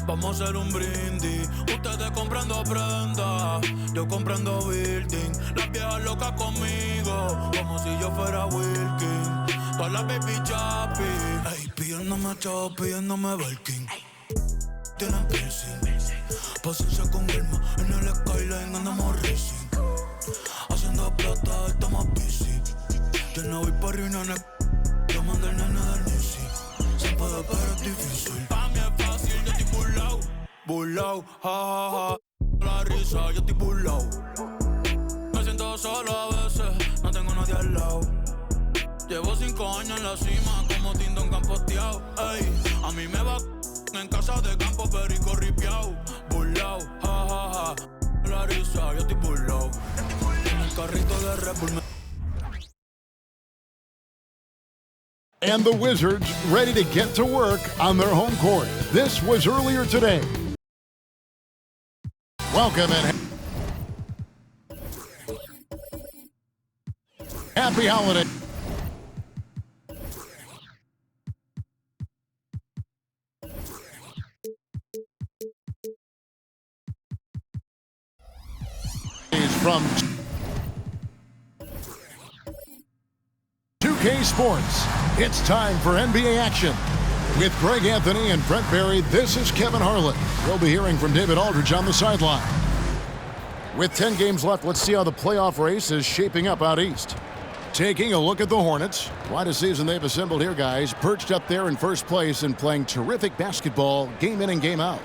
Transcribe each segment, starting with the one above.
Vamos a hacer un brindis. Ustedes comprando prenda, yo comprando building. Las viejas locas conmigo, como si yo fuera Wilkin. Todas las baby chappy, ey, pidiéndome chavo, pidiéndome Belkin. Tienen piercing, paciencia con Irma. En el skyline andamos racing. Haciendo plata, estamos busy. Yo no voy pa' arriba, nene. Yo mando el nene del Nisi. Se puede, pero es difícil. Pa' mí es fácil, yo estoy burlao. Burlao, ja, ja, ja. La risa, yo estoy burlao. Me siento solo a veces, no tengo nadie al lado. Llevo 5 años en la cima, como Tindon campoteado. Ey, a mí me va en casa de campo, perico ripiao. Burlao, ja, ja, ja. La risa, yo estoy burlao. En el carrito de Red Bull. And the Wizards ready to get to work on their home court. This was earlier today. Welcome and happy holiday. From 2K Sports, it's time for NBA action. With Greg Anthony and Brent Barry, this is Kevin Harlan. We'll be hearing from David Aldridge on the sideline. With 10 games left, let's see how the playoff race is shaping up out east. Taking a look at the Hornets. Quite a season they've assembled here, guys. Perched up there in first place and playing terrific basketball game in and game out.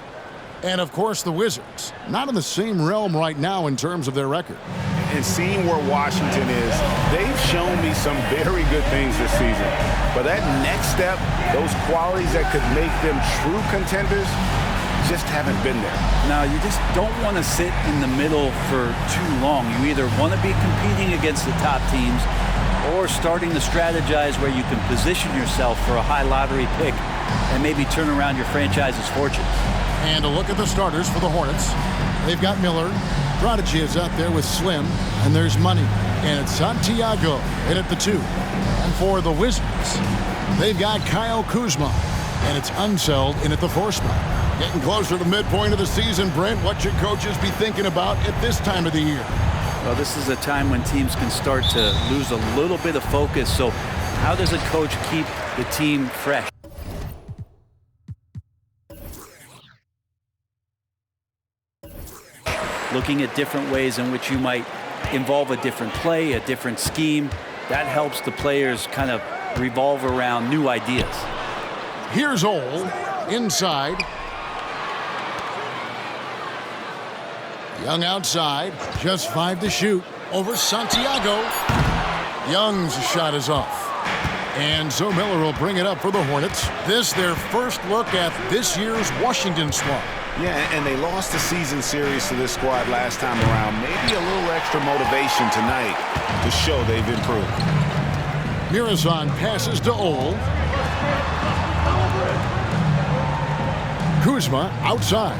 And, of course, the Wizards. Not in the same realm right now in terms of their record. And seeing where Washington is, they've shown me some very good things this season. But that next step, those qualities that could make them true contenders, just haven't been there. Now, you just don't want to sit in the middle for too long. You either want to be competing against the top teams or starting to strategize where you can position yourself for a high lottery pick and maybe turn around your franchise's fortunes. And a look at the starters for the Hornets. They've got Miller. Prodigy is out there with Slim. And there's Money. And it's Santiago in at the 2. And for the Wizards, they've got Kyle Kuzma. And it's Unseld in at the 4 spot. Getting closer to the midpoint of the season, Brent, what should coaches be thinking about at this time of the year? Well, this is a time when teams can start to lose a little bit of focus. So how does a coach keep the team fresh? Looking at different ways in which you might involve a different play, a different scheme. That helps the players kind of revolve around new ideas. Here's Ole inside. Young outside, just 5 to shoot. Over Santiago. Young's shot is off. And so Miller will bring it up for the Hornets. This their first look at this year's Washington squad. Yeah, and they lost the season series to this squad last time around. Maybe a little extra motivation tonight to show they've improved. Mirazon passes to Ole. Kuzma outside.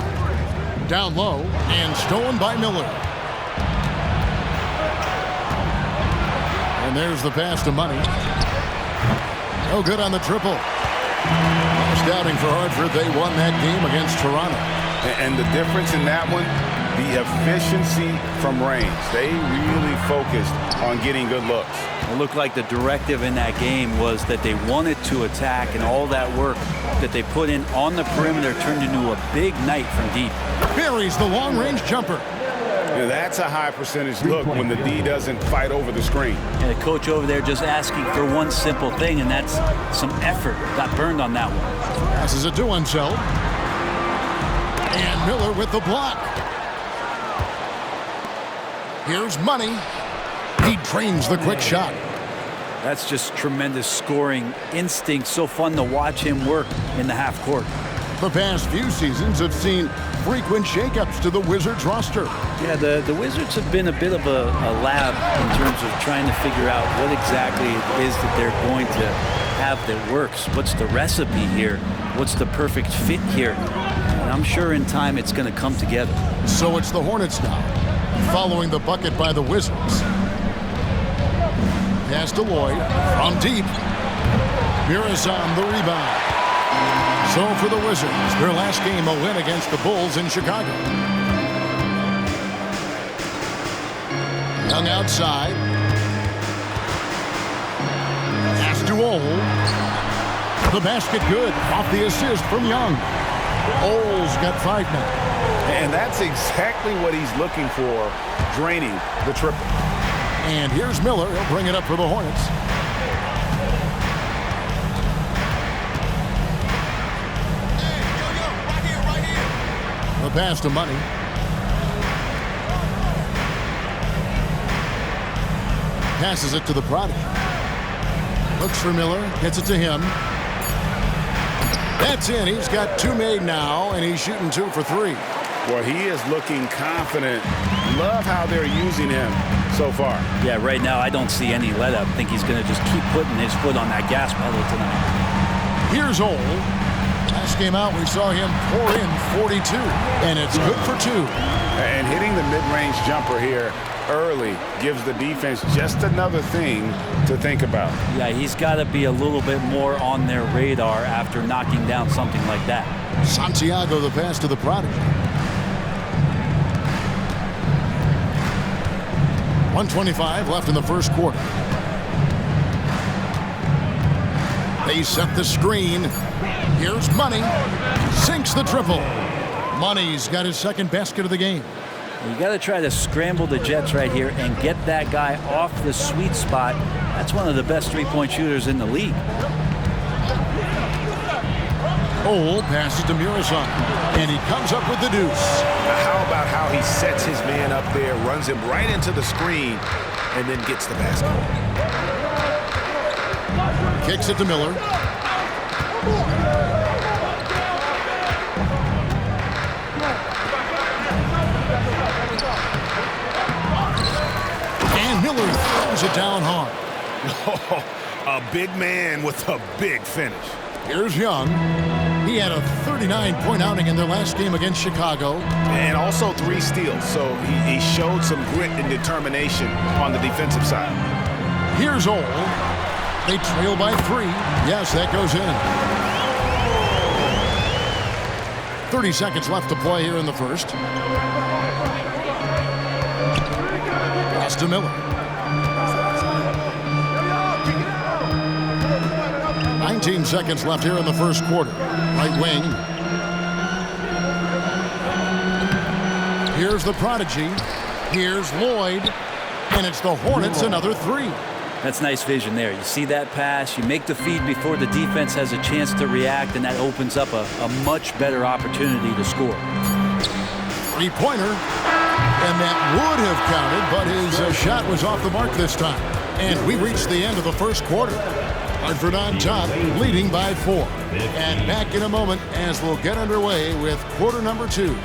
Down low and stolen by Miller. And there's the pass to Money. No good on the triple. Scouting for Hartford, they won that game against Toronto. And the difference in that one, the efficiency from range. They really focused on getting good looks. It looked like the directive in that game was that they wanted to attack, and all that work that they put in on the perimeter turned into a big night from deep. Buries the long-range jumper. Yeah, that's a high percentage look when the D doesn't fight over the screen. And the coach over there just asking for one simple thing, and that's some effort. Got burned on that one. Passes it to Unseld. And Miller with the block. Here's Money. He trains the quick shot. That's just tremendous scoring instinct. So fun to watch him work in the half court. The past few seasons have seen frequent shakeups to the Wizards roster. Yeah, the Wizards have been a bit of a lab in terms of trying to figure out what exactly it is that they're going to have that works. What's the recipe here? What's the perfect fit here? And I'm sure in time it's going to come together. So it's the Hornets now, following the bucket by the Wizards. Pass to Lloyd from deep. Mirazon the rebound. So for the Wizards, their last game a win against the Bulls in Chicago. Young outside. Pass to Ole. The basket good. Off the assist from Young. Ole's got 5 now. And that's exactly what he's looking for, draining the triple. And here's Miller. He'll bring it up for the Hornets. The pass to Money. Passes it to the Prodigy. Looks for Miller. Gets it to him. That's in. He's got 2 made now, and he's shooting 2 for 3. Well, he is looking confident. Love how they're using him so far. Yeah, right now I don't see any let-up. I think he's going to just keep putting his foot on that gas pedal tonight. Here's Ole. Last game out, we saw him pour in 42, and it's good for 2. And hitting the mid-range jumper here early gives the defense just another thing to think about. Yeah, he's got to be a little bit more on their radar after knocking down something like that. Santiago, the pass to the Prodigy. 1:25 left in the first quarter. They set the screen. Here's Money. Sinks the triple. Money's got his second basket of the game. You got to try to scramble the Jets right here and get that guy off the sweet spot. That's one of the best three-point shooters in the league. Ole passes to Murison, and he comes up with the deuce. Now how about how he sets his man up there, runs him right into the screen, and then gets the basket. Kicks it to Miller. And Miller throws it down hard. A big man with a big finish. Here's Young. He had a 39-point outing in their last game against Chicago. And also 3 steals, so he showed some grit and determination on the defensive side. Here's Ole. They trail by 3. Yes, that goes in. 30 seconds left to play here in the first. Pass to Miller. 19 seconds left here in the first quarter. Right wing. Here's the Prodigy. Here's Lloyd. And it's the Hornets, another 3. That's nice vision there. You see that pass, you make the feed before the defense has a chance to react, and that opens up a much better opportunity to score. 3-pointer. And that would have counted, but his shot was off the mark this time. And we reached the end of the first quarter. Hartford on top, leading by 4. And back in a moment as we'll get underway with quarter number 2.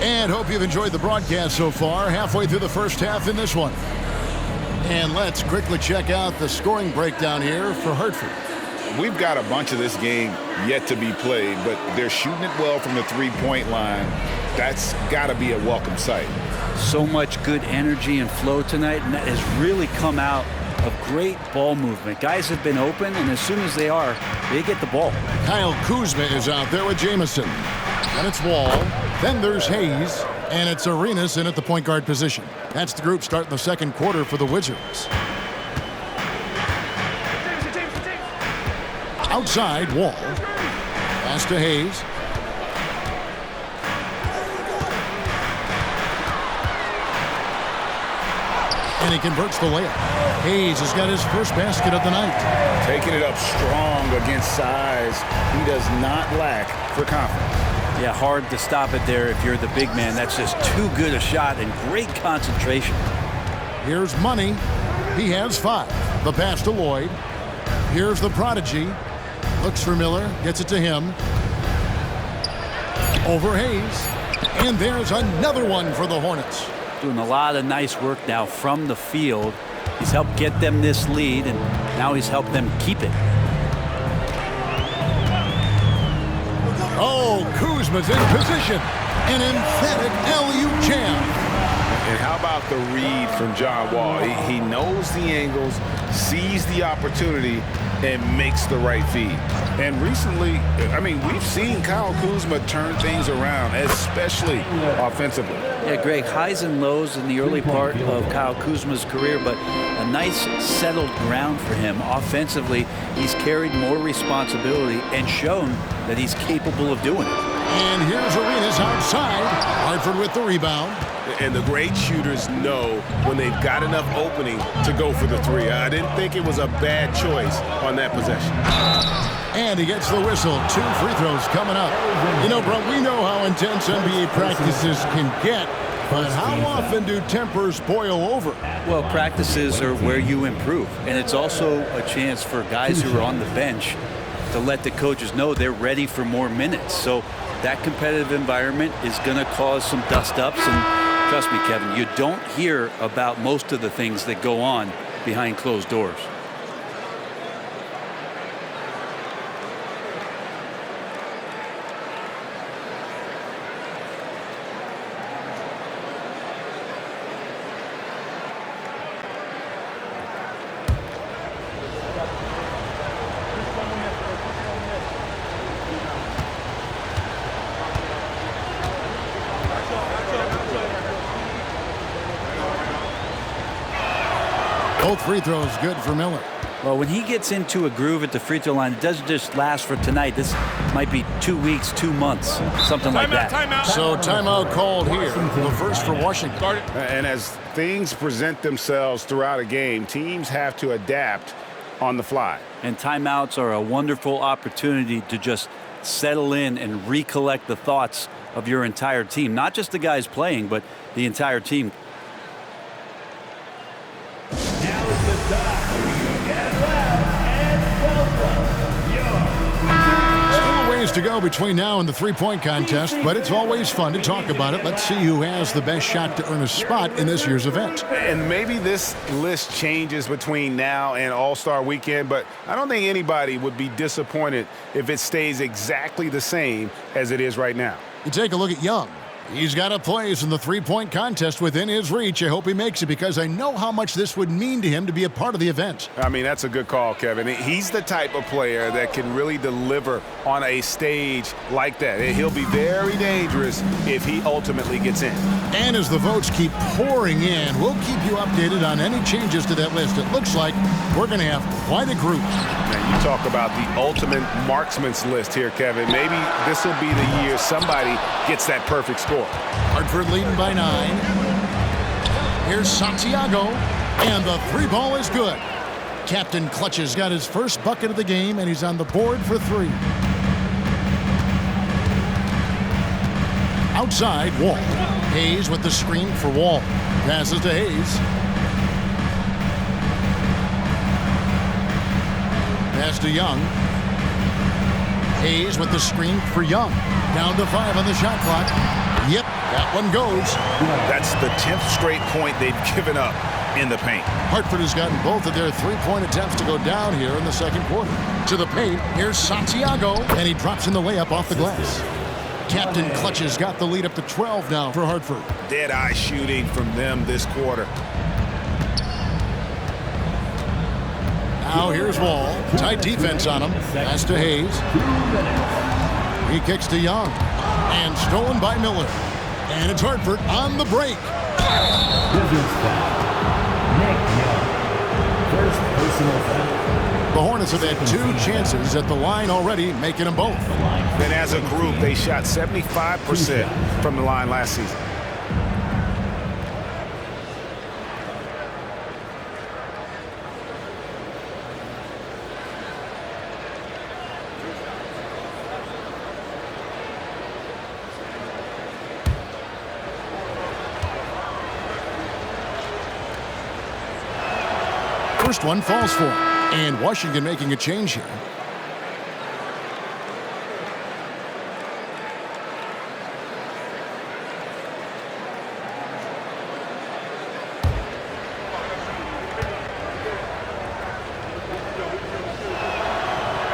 And hope you've enjoyed the broadcast so far. Halfway through the first half in this one. And let's quickly check out the scoring breakdown here for Hartford. We've got a bunch of this game yet to be played, but they're shooting it well from the 3-point line. That's got to be a welcome sight. So much good energy and flow tonight, and that has really come out of great ball movement. Guys have been open, and as soon as they are, they get the ball. Kyle Kuzma is out there with Jamison. And it's Wall. Then there's Hayes. And it's Arenas in at the point guard position. That's the group starting the second quarter for the Wizards. Outside, Wall. Pass to Hayes. And he converts the layup. Hayes has got his first basket of the night. Taking it up strong against size. He does not lack for confidence. Yeah, hard to stop it there if you're the big man. That's just too good a shot and great concentration. Here's Money. He has 5. The pass to Lloyd. Here's the prodigy. Looks for Miller. Gets it to him. Over Hayes. And there's another one for the Hornets. Doing a lot of nice work now from the field. He's helped get them this lead, and now he's helped them keep it. Oh, Kuzma's in position. An emphatic LU jam. And how about the read from John Wall? He knows the angles, sees the opportunity, and makes the right feed. And recently, I mean, we've seen Kyle Kuzma turn things around, especially offensively. Yeah, Greg, highs and lows in the early part of Kyle Kuzma's career, but a nice settled ground for him. Offensively, he's carried more responsibility and shown that he's capable of doing it. And here's Arenas outside. Hartford with the rebound. And the great shooters know when they've got enough opening to go for the 3. I didn't think it was a bad choice on that possession. And he gets the whistle. 2 free throws coming up. You know, bro, we know how intense NBA practices can get, but how often do tempers boil over? Well, practices are where you improve, and it's also a chance for guys who are on the bench to let the coaches know they're ready for more minutes. So that competitive environment is going to cause some dust-ups, and trust me, Kevin, you don't hear about most of the things that go on behind closed doors. Both free throws good for Miller. Well, when he gets into a groove at the free throw line, it doesn't just last for tonight. This might be 2 weeks, 2 months, something like that. Timeout. So timeout called here. The first for Washington. And as things present themselves throughout a game, teams have to adapt on the fly. And timeouts are a wonderful opportunity to just settle in and recollect the thoughts of your entire team. Not just the guys playing, but the entire team. To go between now and the three-point contest, but it's always fun to talk about it. Let's see who has the best shot to earn a spot in this year's event. And maybe this list changes between now and All-Star Weekend, but I don't think anybody would be disappointed if it stays exactly the same as it is right now. You take a look at Young. He's got a place in the three-point contest within his reach. I hope he makes it because I know how much this would mean to him to be a part of the event. I mean, that's a good call, Kevin. He's the type of player that can really deliver on a stage like that. He'll be very dangerous if he ultimately gets in. And as the votes keep pouring in, we'll keep you updated on any changes to that list. It looks like we're going to have quite a group. Now, you talk about the ultimate marksman's list here, Kevin. Maybe this will be the year somebody gets that perfect score. Hartford leading by 9. Here's Santiago, and the 3 ball is good. Captain Clutch's got his first bucket of the game, and he's on the board for 3. Outside, Wall. Hayes with the screen for Wall. Passes to Hayes. Pass to Young. Hayes with the screen for Young. Down to 5 on the shot clock. Yep, that one goes. That's the 10th straight point they've given up in the paint. Hartford has gotten both of their three-point attempts to go down here in the second quarter. To the paint, here's Santiago, and he drops in the layup off the glass. Captain Clutch has got the lead up to 12 now for Hartford. Dead-eye shooting from them this quarter. Now here's Wall. Tight defense on him. Pass to Hayes. He kicks to Young. And stolen by Miller. And it's Hartford on the break. The Hornets have had 2 chances at the line already, making them both. And as a group, they shot 75% from the line last season. First one falls for him. And Washington making a change here.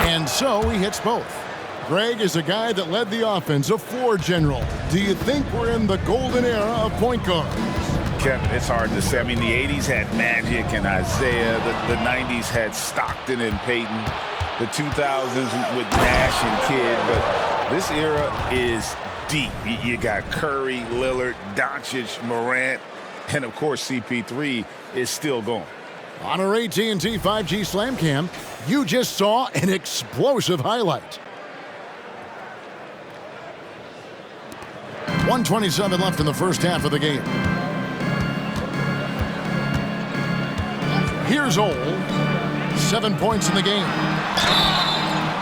And so he hits both. Greg is a guy that led the offense, a floor general. Do you think we're in the golden era of point guards? Kevin, it's hard to say. I mean, the 80s had Magic and Isaiah. The 90s had Stockton and Peyton. The 2000s with Nash and Kidd. But this era is deep. You got Curry, Lillard, Doncic, Morant, and, of course, CP3 is still going. On our AT&T 5G Slam Cam, you just saw an explosive highlight. 1:27 left in the first half of the game. Here's Ole. 7 points in the game.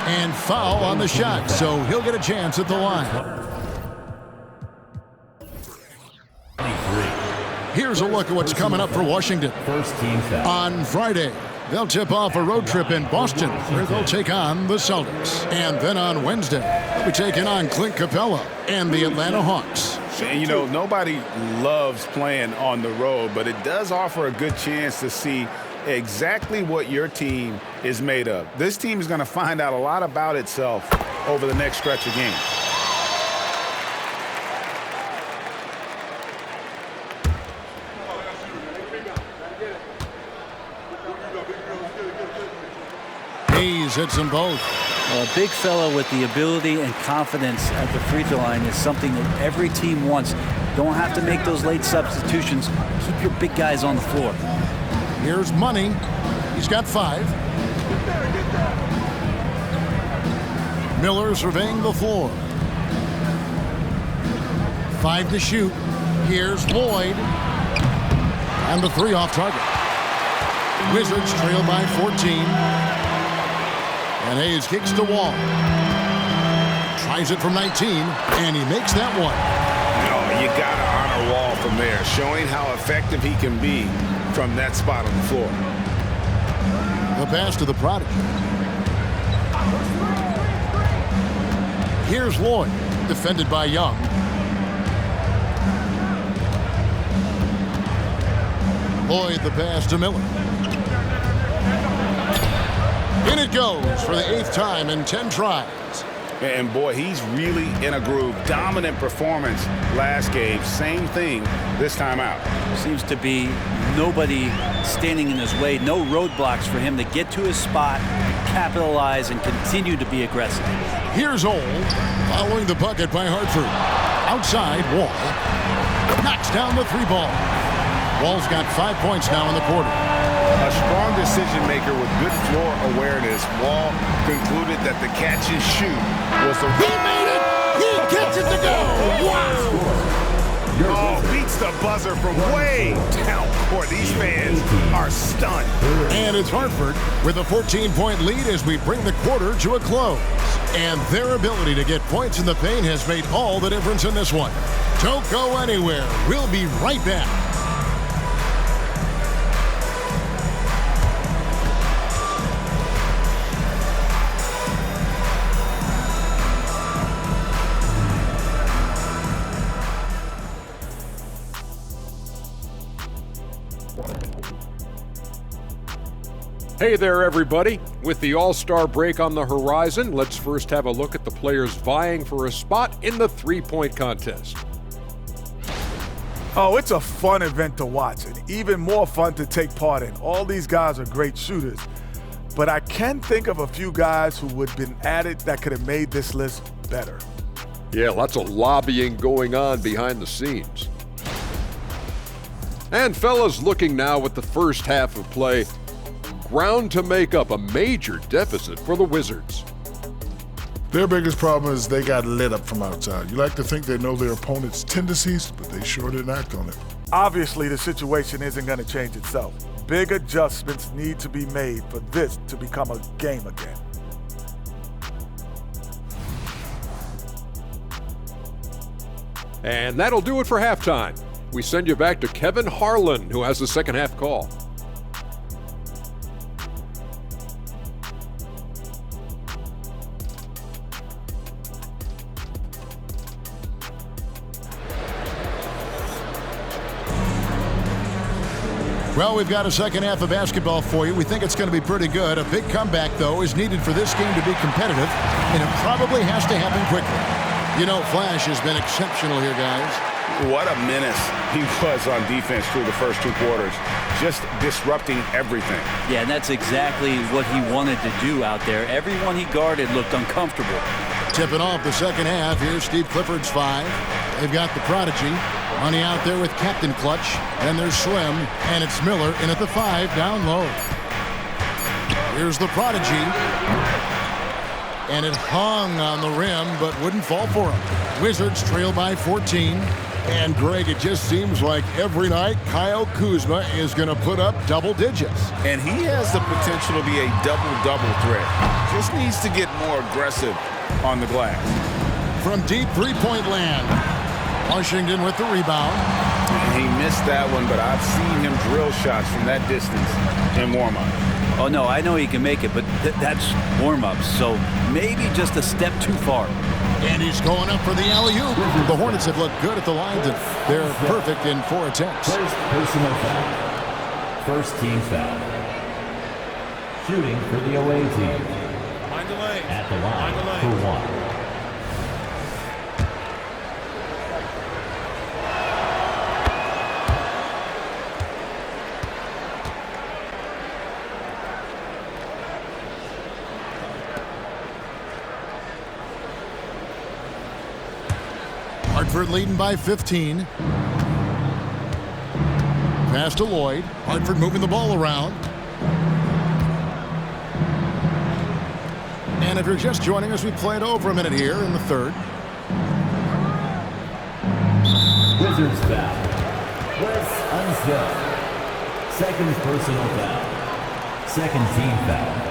And foul on the shot, so he'll get a chance at the line. Here's a look at what's coming up for Washington. On Friday, they'll tip off a road trip in Boston, where they'll take on the Celtics. And then on Wednesday, they'll be taking on Clint Capella and the Atlanta Hawks. And, you know, nobody loves playing on the road, but it does offer a good chance to see exactly what your team is made of. This team is going to find out a lot about itself over the next stretch of games. Hayes hits them both. Well, a big fellow with the ability and confidence at the free throw line is something that every team wants. Don't have to make those late substitutions. Keep your big guys on the floor. Here's Money. He's got 5. Miller surveying the floor. 5 to shoot. Here's Lloyd. And the 3 off target. Wizards trail by 14. And Hayes kicks to Wall. Tries it from 19, and he makes that one. No, you got to honor Wall from there, showing how effective he can be from that spot on the floor. The pass to the Prodigy. Here's Lloyd, defended by Young. Lloyd the pass to Miller. In it goes for the 8th time in 10 tries. And boy, he's really in a groove. Dominant performance last game. Same thing this time out. Seems to be nobody standing in his way. No roadblocks for him to get to his spot, capitalize, and continue to be aggressive. Here's Ole, following the bucket by Hartford. Outside, Wall. Knocks down the 3 ball. Wall's got 5 points now in the quarter. A strong decision maker with good floor awareness. Wall concluded that the catch and shoot was the... He made it! He gets it to go! Wow! Oh, beats the buzzer from way down court. These fans are stunned. And it's Hartford with a 14-point lead as we bring the quarter to a close. And their ability to get points in the paint has made all the difference in this one. Don't go anywhere. We'll be right back. Hey there, everybody. With the All-Star break on the horizon, let's first have a look at the players vying for a spot in the three-point contest. Oh, it's a fun event to watch and even more fun to take part in. All these guys are great shooters, but I can think of a few guys who would have been added that could have made this list better. Yeah, lots of lobbying going on behind the scenes. And fellas, looking now at the first half of play, ground to make up a major deficit for the Wizards. Their biggest problem is they got lit up from outside. You like to think they know their opponent's tendencies, but they sure didn't act on it. Obviously, the situation isn't going to change itself. Big adjustments need to be made for this to become a game again. And that'll do it for halftime. We send you back to Kevin Harlan, who has the second half call. Well, we've got a second half of basketball for you. We think it's going to be pretty good. A big comeback, though, is needed for this game to be competitive, and it probably has to happen quickly. You know, Flash has been exceptional here, guys. What a menace he was on defense through the first 2 quarters, just disrupting everything. Yeah, and that's exactly what he wanted to do out there. Everyone he guarded looked uncomfortable. Tipping off the second half, here's Steve Clifford's 5. They've got the prodigy. Money out there with Captain Clutch. Then there's Slim, and it's Miller in at the 5, down low. Here's the prodigy. And it hung on the rim, but wouldn't fall for him. Wizards trail by 14. And, Greg, it just seems like every night Kyle Kuzma is going to put up double digits. And he has the potential to be a double-double threat. Just needs to get more aggressive on the glass. From deep three-point land, Washington with the rebound. He missed that one, but I've seen him drill shots from that distance in warm-up. Oh, no, I know he can make it, but that's warm-ups, so maybe just a step too far. And he's going up for the alley-oop. The Hornets have looked good at the lines, and they're perfect in 4 attempts. First personal foul. First team foul. Shooting for the away team. At the line for 1. Hartford leading by 15. Pass to Lloyd. Hartford moving the ball around. And if you're just joining us, we played over a minute here in the third. Wizards foul. Wes Unseld. Second personal foul. Second team foul.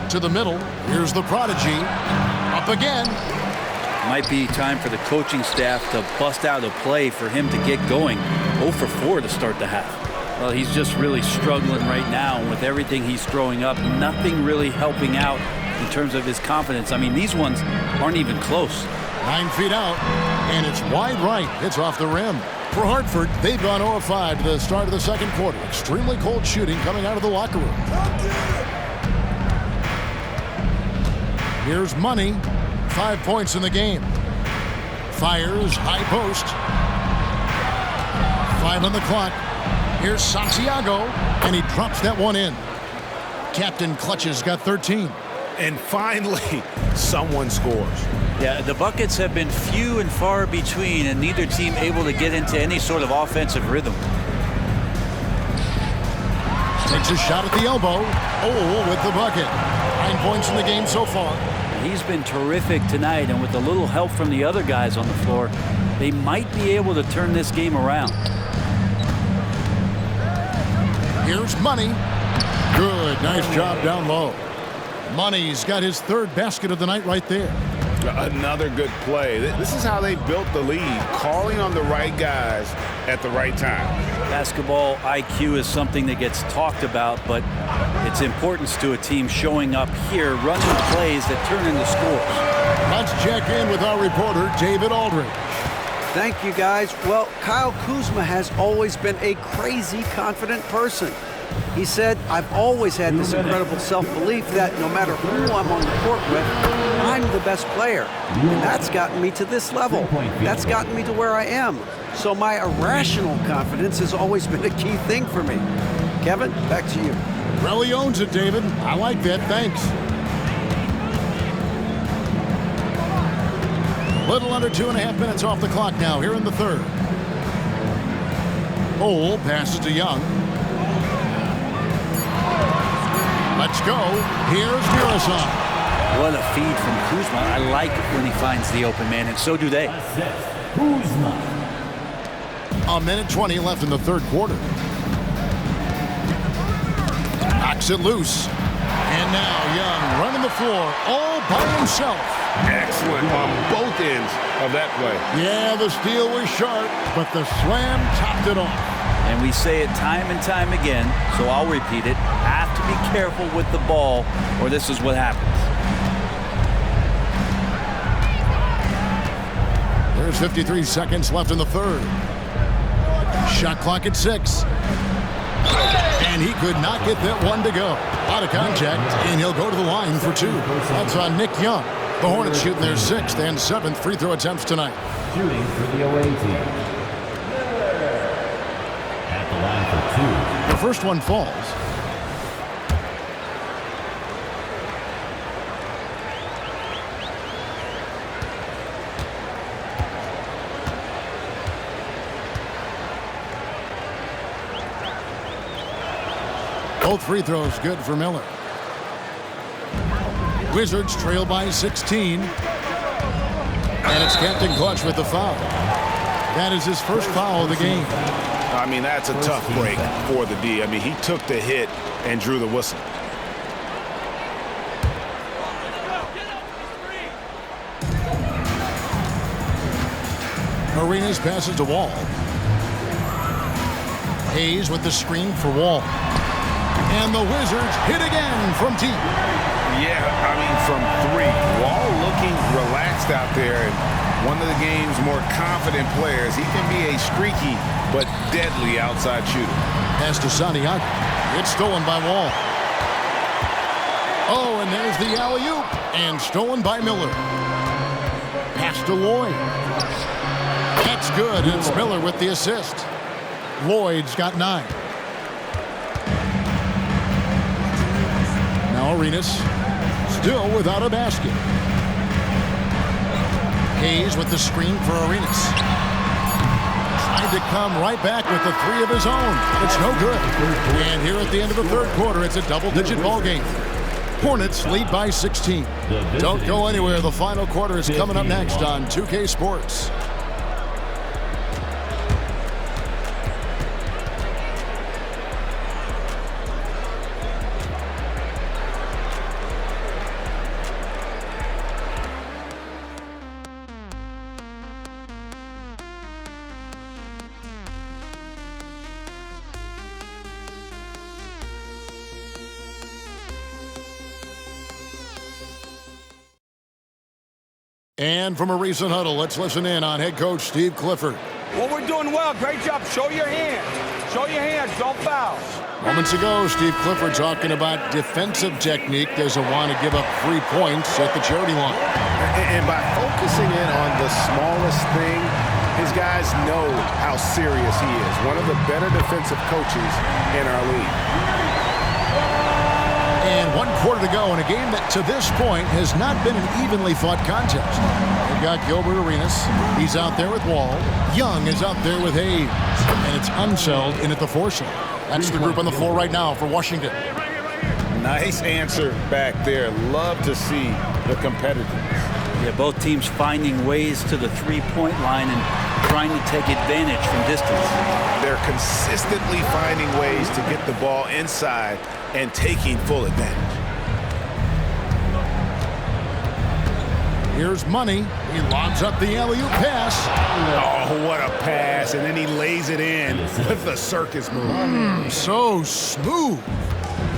To the middle. Here's the prodigy. Up again. Might be time for the coaching staff to bust out a play for him to get going. 0 for 4 to start the half. Well, he's just really struggling right now with everything he's throwing up. Nothing really helping out in terms of his confidence. I mean, these ones aren't even close. 9 feet out, and it's wide right. It's off the rim. For Hartford, they've gone 0 of 5 to the start of the second quarter. Extremely cold shooting coming out of the locker room. Here's Money. 5 points in the game. Fires, high post. 5 on the clock. Here's Santiago, and he drops that one in. Captain Clutch's got 13. And finally, someone scores. Yeah, the buckets have been few and far between, and neither team able to get into any sort of offensive rhythm. Takes a shot at the elbow. Oh, with the bucket. 9 points in the game so far. He's been terrific tonight, and with a little help from the other guys on the floor, they might be able to turn this game around. Here's Money. Good, nice job down low. Money's got his 3rd basket of the night right there. Another good play. This is how they built the lead, calling on the right guys at the right time. Basketball IQ is something that gets talked about, but its importance to a team showing up here, running plays that turn into scores. Let's check in with our reporter, David Aldridge. Thank you, guys. Well, Kyle Kuzma has always been a crazy confident person. He said, I've always had this incredible self-belief that no matter who I'm on the court with, I'm the best player. And that's gotten me to this level. That's gotten me to where I am. So my irrational confidence has always been a key thing for me. Kevin, back to you. Well, he owns it, David. I like that. Thanks. Little under 2.5 minutes off the clock now here in the third. Ole passes to Young. Let's go. Here's Murasov. What a feed from Kuzma. I like it when he finds the open man, and so do they. Kuzma. 1:20 left in the third quarter. Knocks it loose. And now Young running the floor all by himself. Excellent on both ends of that play. Yeah, the steal was sharp, but the slam topped it off. And we say it time and time again, so I'll repeat it. Have to be careful with the ball, or this is what happens. There's 53 seconds left in the third. Shot clock at 6. And he could not get that one to go. Out of contact, and he'll go to the line for 2. That's on Nick Young. The Hornets shooting their 6th and 7th free throw attempts tonight. Shooting for the away team. At the line for 2. The first one falls. Both free throws good for Miller. Wizards trail by 16. And it's Captain Clutch with the foul. That is his first foul of the game. I mean, that's a tough break for the D. I mean, he took the hit and drew the whistle. Arenas passes to Wall. Hayes with the screen for Wall. And the Wizards hit again from deep. Yeah, I mean, from 3. Wall looking relaxed out there, and one of the game's more confident players. He can be a streaky but deadly outside shooter. Pass to Santiago. It's stolen by Wall. Oh, and there's the alley-oop. And stolen by Miller. Pass to Lloyd. That's good. It's Miller with the assist. Lloyd's got 9. Now Arenas still without a basket. Hayes with the screen for Arenas. Tried to come right back with the 3 of his own. It's no good. And here at the end of the third quarter, it's a double-digit ball game. Hornets lead by 16. Don't go anywhere. The final quarter is coming up next on 2K Sports. And from a recent huddle, let's listen in on head coach Steve Clifford. Well, we're doing well. Great job. Show your hands. Show your hands. Don't foul. Moments ago, Steve Clifford talking about defensive technique. Doesn't want to give up 3 points at the charity line. And by focusing in on the smallest thing, his guys know how serious he is. One of the better defensive coaches in our league. And 1 quarter to go in a game that, to this point, has not been an evenly fought contest. They've got Gilbert Arenas. He's out there with Wall. Young is out there with Hayes. And it's Unseld in at the 4 slot. That's the group on the floor right now for Washington. Nice answer back there. Love to see the competitiveness. Yeah, both teams finding ways to the three-point line and trying to take advantage from distance. They're consistently finding ways to get the ball inside and taking full advantage. Here's Money. He lobs up the alley-oop pass. Oh, what a pass. And then he lays it in with the circus move. So smooth.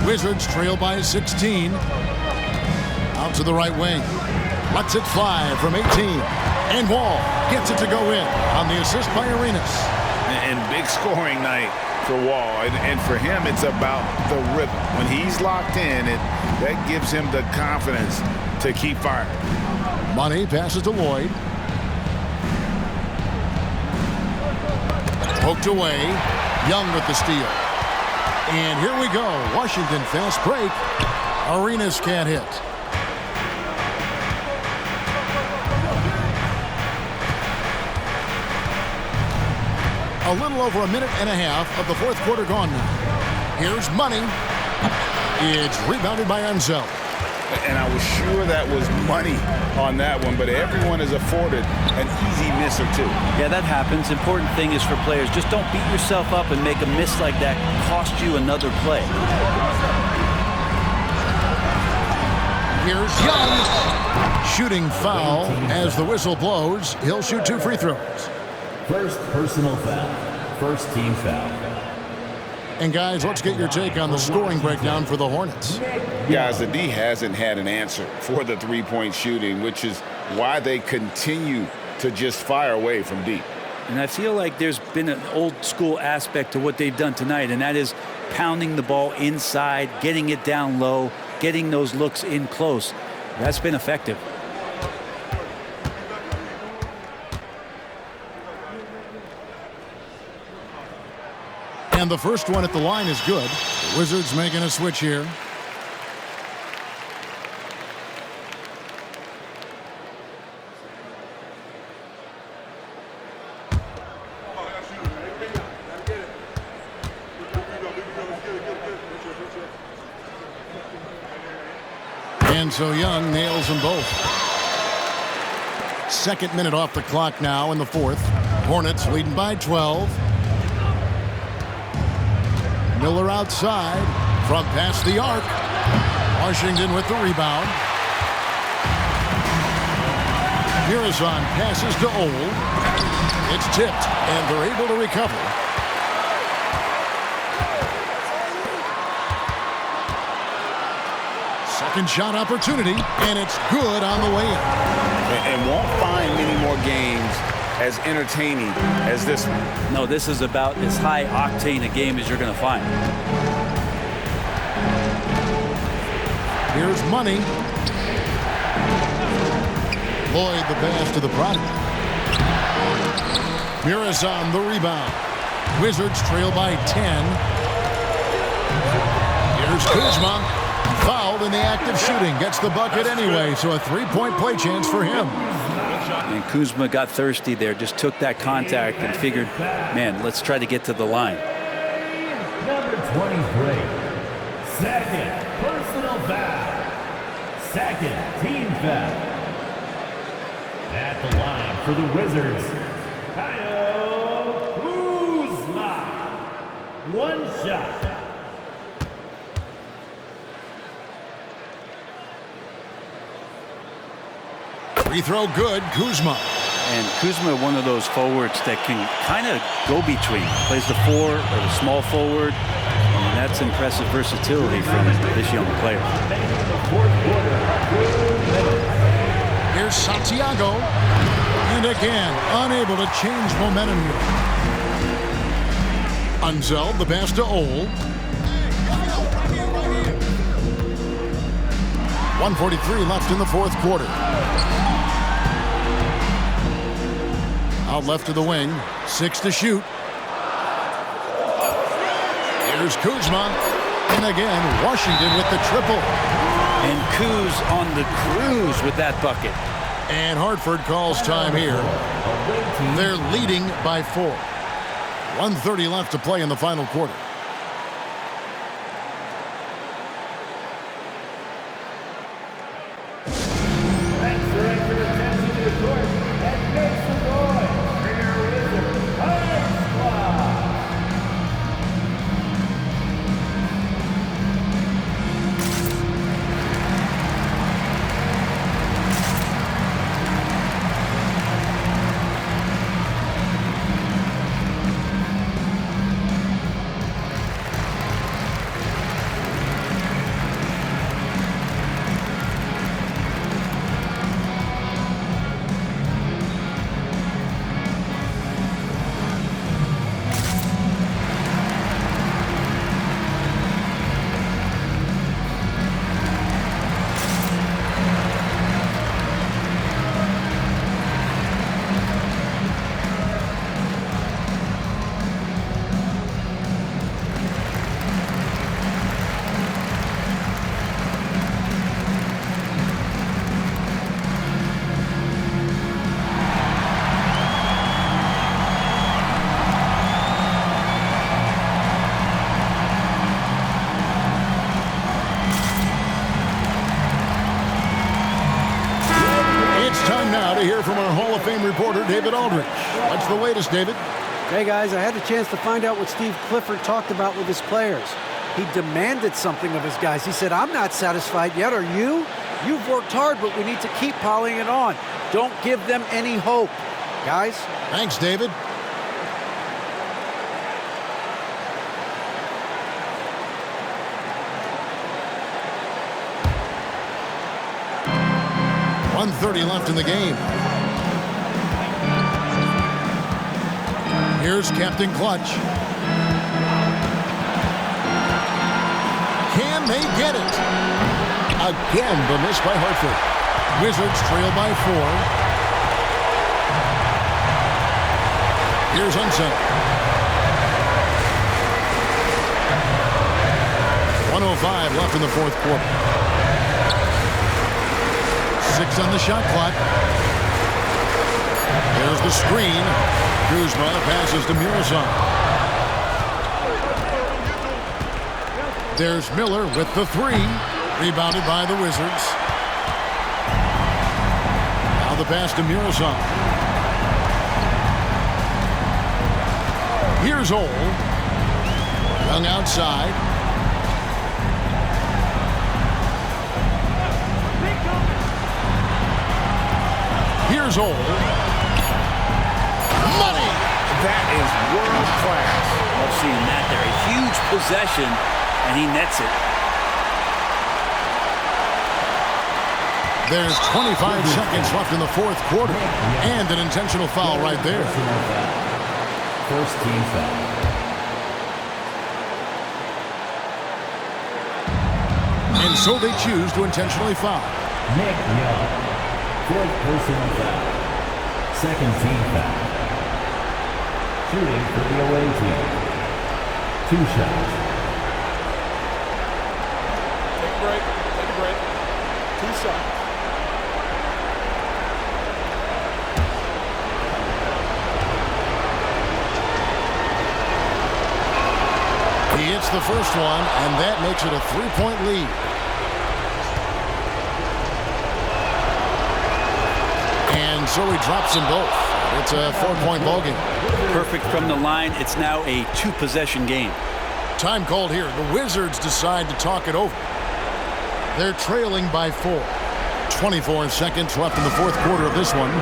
Wizards trail by 16. Out to the right wing. Lets it fly from 18. And Wall gets it to go in on the assist by Arenas. And big scoring night for Wall. And for him, it's about the rhythm. When he's locked in, that gives him the confidence to keep firing. Money passes to Lloyd. Poked away. Young with the steal. And here we go. Washington fast break. Arenas can't hit. A little over a minute and a half of the fourth quarter gone now. Here's Money. It's rebounded by Unseld. And I was sure that was Money on that one, but everyone is afforded an easy miss or two. Yeah, that happens. Important thing is for players, just don't beat yourself up and make a miss like that cost you another play. Here's Young. Shooting foul as the whistle blows. He'll shoot 2 free throws. First personal foul. First team foul. And guys, let's get your take on the scoring breakdown for the Hornets. Guys, the D hasn't had an answer for the three-point shooting, which is why they continue to just fire away from deep. And I feel like there's been an old school aspect to what they've done tonight, and that is pounding the ball inside, getting it down low, getting those looks in close. That's been effective. And the first one at the line is good. The Wizards making a switch here. And so Young nails them both. Second minute off the clock now in the fourth. Hornets leading by 12. Miller outside from past the arc. Washington with the rebound. Mirazon passes to Old. It's tipped, and they're able to recover. Second shot opportunity, and it's good on the way in. And won't find many more games as entertaining as this one. No, this is about as high octane a game as you're going to find. Here's Money. Lloyd the pass to the product. Mirazon the rebound. Wizards trail by 10. Here's Kuzma. Fouled in the act of shooting. Gets the bucket anyway, so a three-point play chance for him. And Kuzma got thirsty there, just took that contact and figured, man, let's try to get to the line. Number 23, second personal foul. Second team foul. At the line for the Wizards, Kyle Kuzma. One shot. Free throw good, Kuzma. And Kuzma, one of those forwards that can kind of go between. Plays the 4 or the small forward. And that's impressive versatility from this young player. Here's Santiago. And again, unable to change momentum here. Unzeld, the pass to Old. 1:43 left in the fourth quarter. Out left to the wing. 6 to shoot. Here's Kuzma. And again, Washington with the triple. And Kuz on the cruise with that bucket. And Hartford calls time here. They're leading by 4. 1:30 left to play in the final quarter. From our Hall of Fame reporter, David Aldridge. What's the latest, David? Hey, guys, I had the chance to find out what Steve Clifford talked about with his players. He demanded something of his guys. He said, I'm not satisfied yet. Are you? You've worked hard, but we need to keep piling it on. Don't give them any hope. Guys? Thanks, David. .130 left in the game. Here's Captain Clutch. Can they get it? Again, the miss by Hartford. Wizards trail by 4. Here's Unset. 1:05 left in the fourth quarter. 6 on the shot clock. There's the screen. Kuzma passes to Murazov. There's Miller with the 3. Rebounded by the Wizards. Now the pass to Murazov. Here's Ole. Young outside. Here's Ole. Money! That is world class. Love seeing that there. A huge possession, and he nets it. There's 25 seconds left in the fourth quarter, and an intentional foul right there. First team foul. And so they choose to intentionally foul. Nick Young. Fourth personal foul. Second team foul. Shooting for the away team. 2 shots. Take a break. Take a break. 2 shots. He hits the first one, and that makes it a 3-point lead. And so he drops them both. It's a 4-point ballgame. Perfect from the line. It's now a 2-possession game. Time called here. The Wizards decide to talk it over. They're trailing by 4. 24 seconds left in the fourth quarter of this one.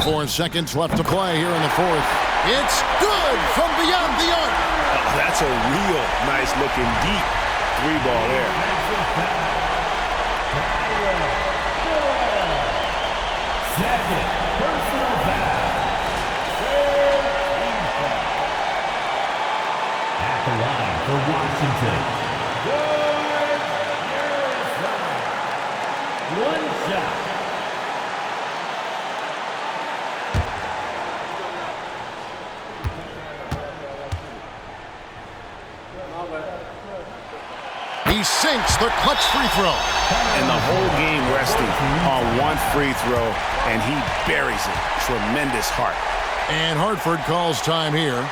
Four seconds left to play here in the fourth. It's good from beyond the arc. Oh, that's a real nice looking deep 3-ball there. Second personal foul. At the line for Washington. One shot. He sinks the clutch free throw. And the whole game resting on one free throw, and he buries it. Tremendous heart. And Hartford calls time here.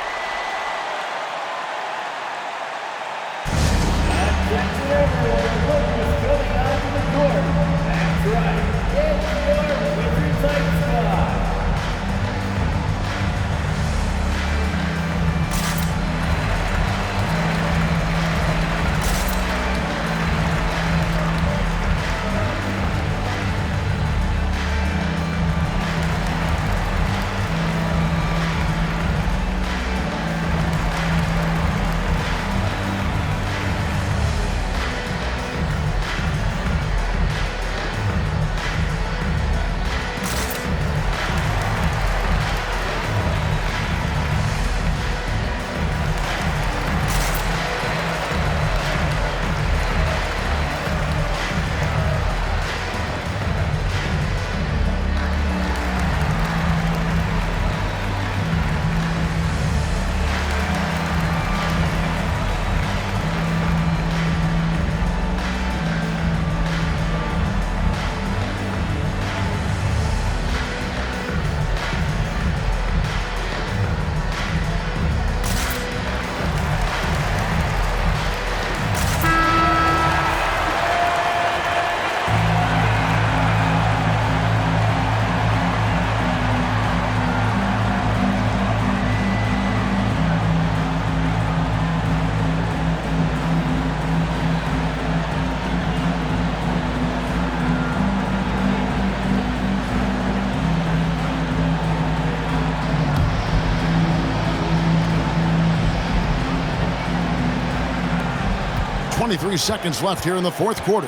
23 seconds left here in the fourth quarter.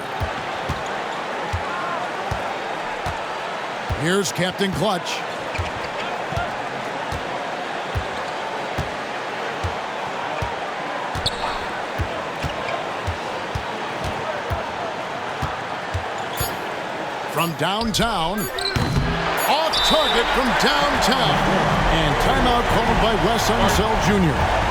Here's Captain Clutch. From downtown. Off target from downtown. And timeout called by Wes Unseld Jr.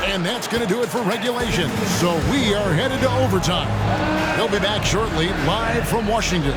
And that's going to do it for regulation. So we are headed to overtime. They'll be back shortly, live from Washington.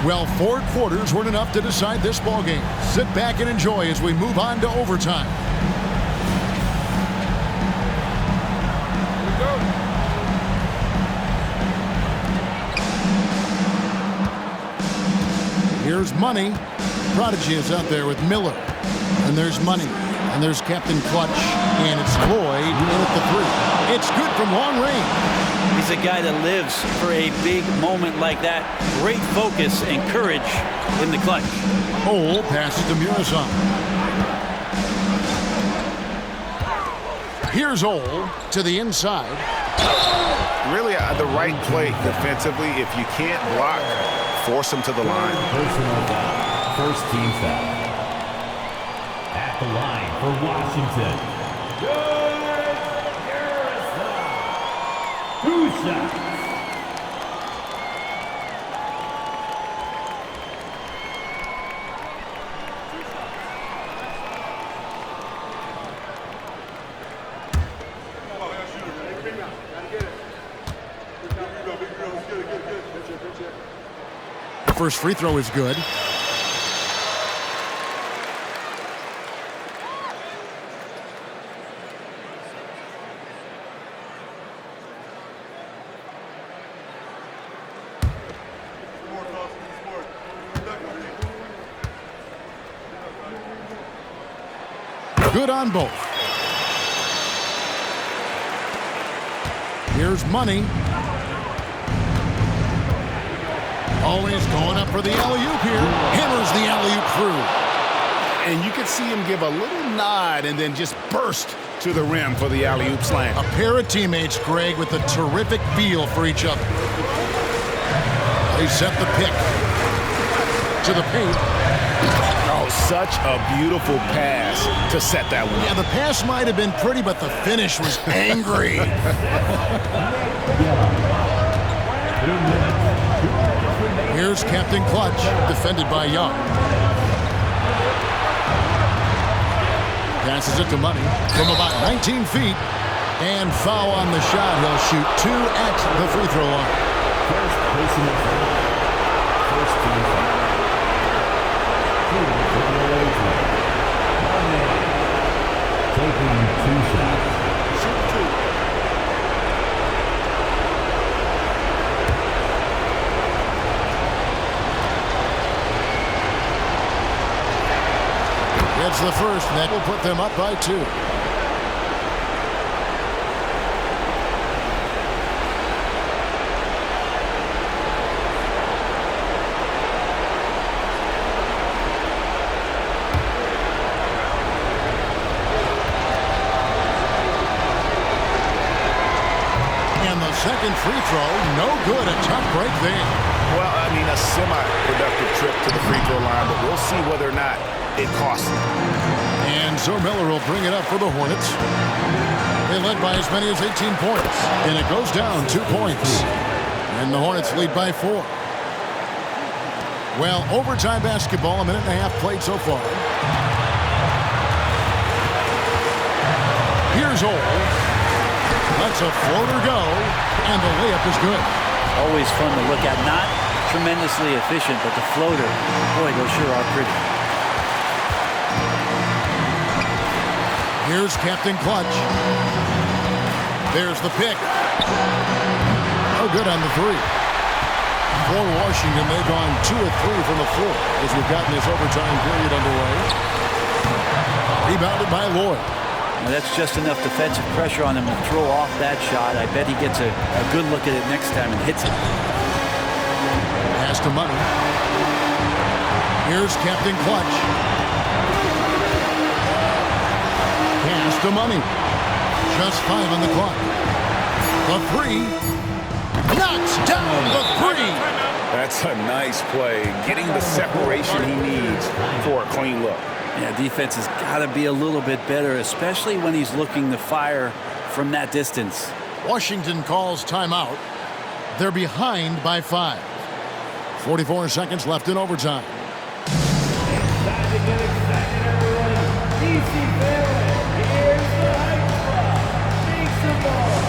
Well, 4 quarters weren't enough to decide this ballgame. Sit back and enjoy as we move on to overtime. Here's Money. Prodigy is out there with Miller. And there's Money. And there's Captain Clutch. And it's Lloyd in at the 3. It's good from long range. He's a guy that lives for a big moment like that. Great focus and courage in the clutch. Ole passes to Murazan. Here's Ole to the inside. Really the right play defensively. If you can't block, force him to the line. Personal foul. First team foul. At the line for Washington. Two shots. The first free throw is good. Good on both. Here's Money. Always going up for the alley-oop here. Hammers the alley-oop through. And you can see him give a little nod and then just burst to the rim for the alley-oop slam. A pair of teammates, Greg, with a terrific feel for each other. They set the pick to the paint. Oh, such a beautiful pass to set that one. Yeah, the pass might have been pretty, but the finish was angry. Here's Captain Clutch, defended by Young. Passes it to Money from about 19 feet. And foul on the shot. He'll shoot 2 at the free throw line. First team foul. Shooting for the away team. Taking 2 shots. It's the first, and that will put them up by 2. And the second free throw, no good. A tough break there. Well, I mean, a semi-productive trip to the free throw line, but we'll see whether or not it costs him. And so Miller will bring it up for the Hornets. They led by as many as 18 points. And it goes down 2 points. And the Hornets lead by 4. Well, overtime basketball, a minute and a half played so far. Here's Ole. Lets a floater go. And the layup is good. Always fun to look at. Not tremendously efficient, but the floater, boy, those sure are pretty. Here's Captain Clutch. There's the pick. No good on the 3. For Washington, they've gone 2 of 3 from the floor as we've gotten this overtime period underway. Rebounded by Lloyd. Now that's just enough defensive pressure on him to throw off that shot. I bet he gets a good look at it next time and hits it. Pass to Money. Here's Captain Clutch. Pass to Money. Just 5 on the clock. The 3. Knocks down the 3. That's a nice play. Getting the separation he needs for a clean look. Yeah, defense has got to be a little bit better, especially when he's looking to fire from that distance. Washington calls timeout. They're behind by 5. 44 seconds left in overtime. Time to get excited, everyone. DC family, here's the hype club. Make some noise.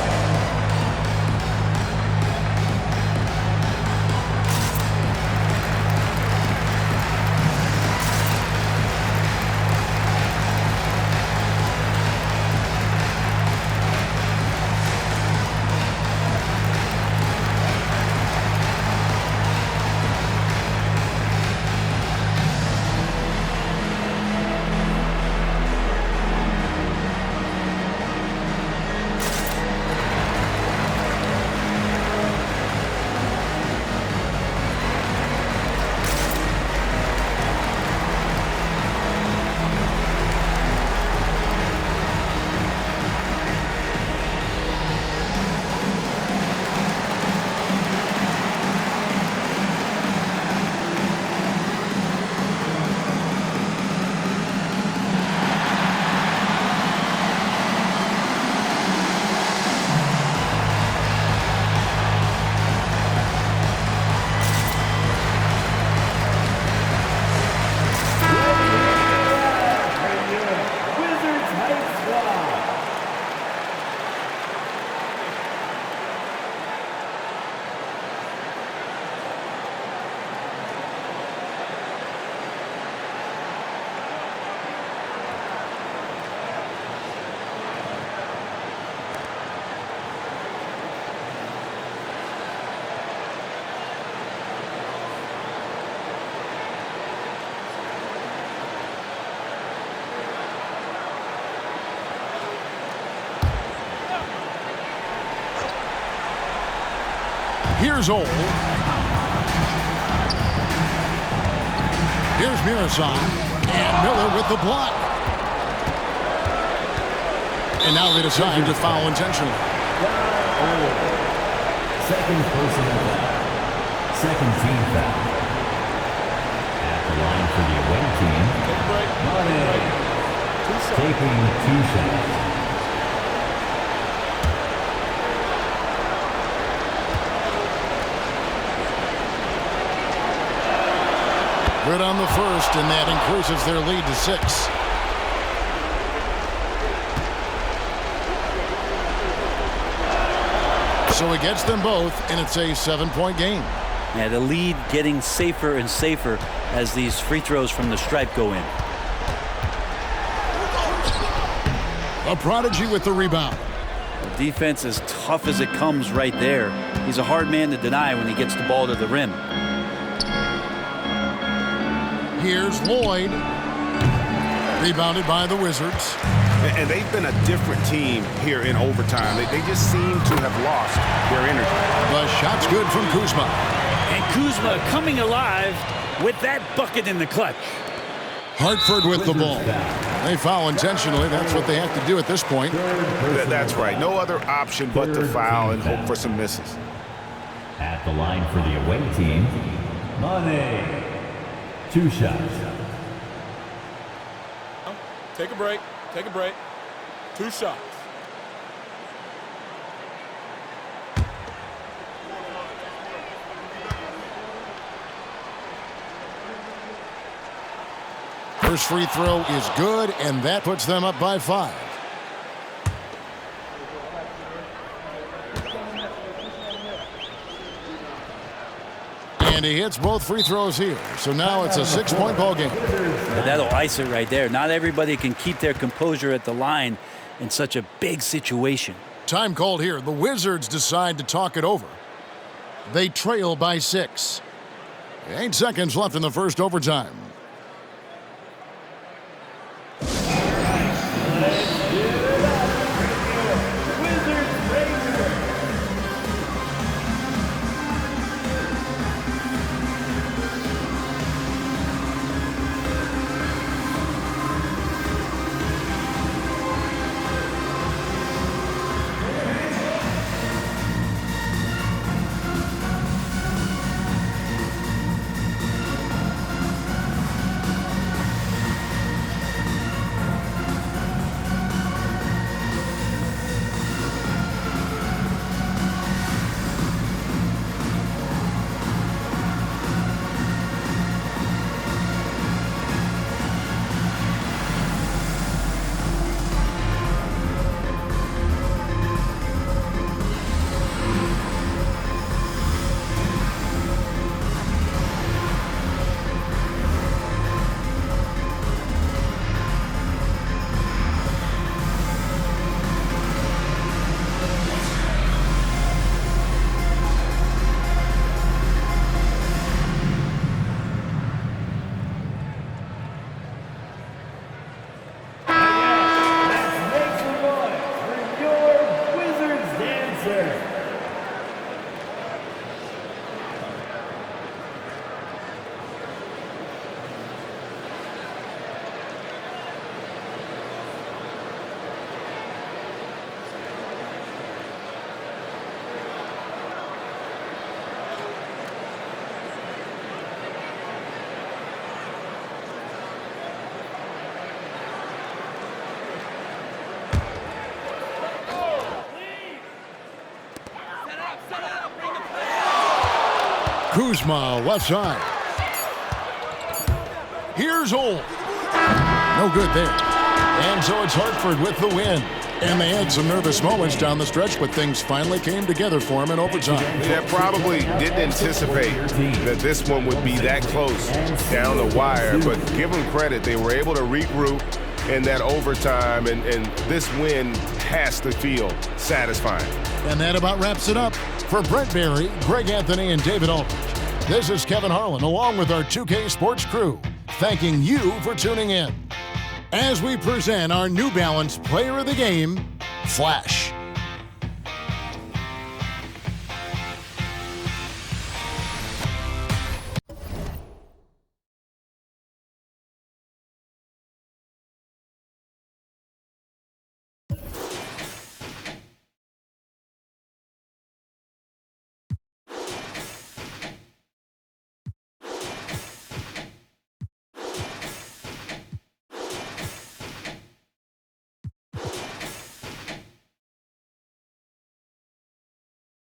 Here's Ole. Here's Mirasan. And Miller with the block. And now they decide to foul intentionally. Second personal foul. Second team foul. At the line for the away team, Money. Taking 2 shots. Good on the first, and that increases their lead to 6. So it gets them both, and it's a 7-point game. Yeah, the lead getting safer and safer as these free throws from the stripe go in. A prodigy with the rebound. The defense is tough as it comes right there. He's a hard man to deny when he gets the ball to the rim. Here's Lloyd. Rebounded by the Wizards. And they've been a different team here in overtime. They just seem to have lost their energy. The shot's good from Kuzma. And Kuzma coming alive with that bucket in the clutch. Hartford with the ball. They foul intentionally. That's what they have to do at this point. That's right. No other option but to foul and hope for some misses. At the line for the away team, Money. 2 shots. Take a break. Take a break. 2 shots. First free throw is good, and that puts them up by 5. And he hits both free throws here. So now it's a 6-point ball game. But that'll ice it right there. Not everybody can keep their composure at the line in such a big situation. Time called here. The Wizards decide to talk it over. They trail by 6. 8 seconds left in the first overtime. Kuzma, left side. Here's Old. No good there. And so it's Hartford with the win. And they had some nervous moments down the stretch, but things finally came together for them in overtime. Yeah, probably didn't anticipate that this one would be that close down the wire, but give them credit. They were able to regroup in that overtime, and this win has to feel satisfying. And that about wraps it up. For Brent Barry, Greg Anthony, and David Aldridge, this is Kevin Harlan, along with our 2K Sports crew, thanking you for tuning in as we present our New Balance Player of the Game, Flash.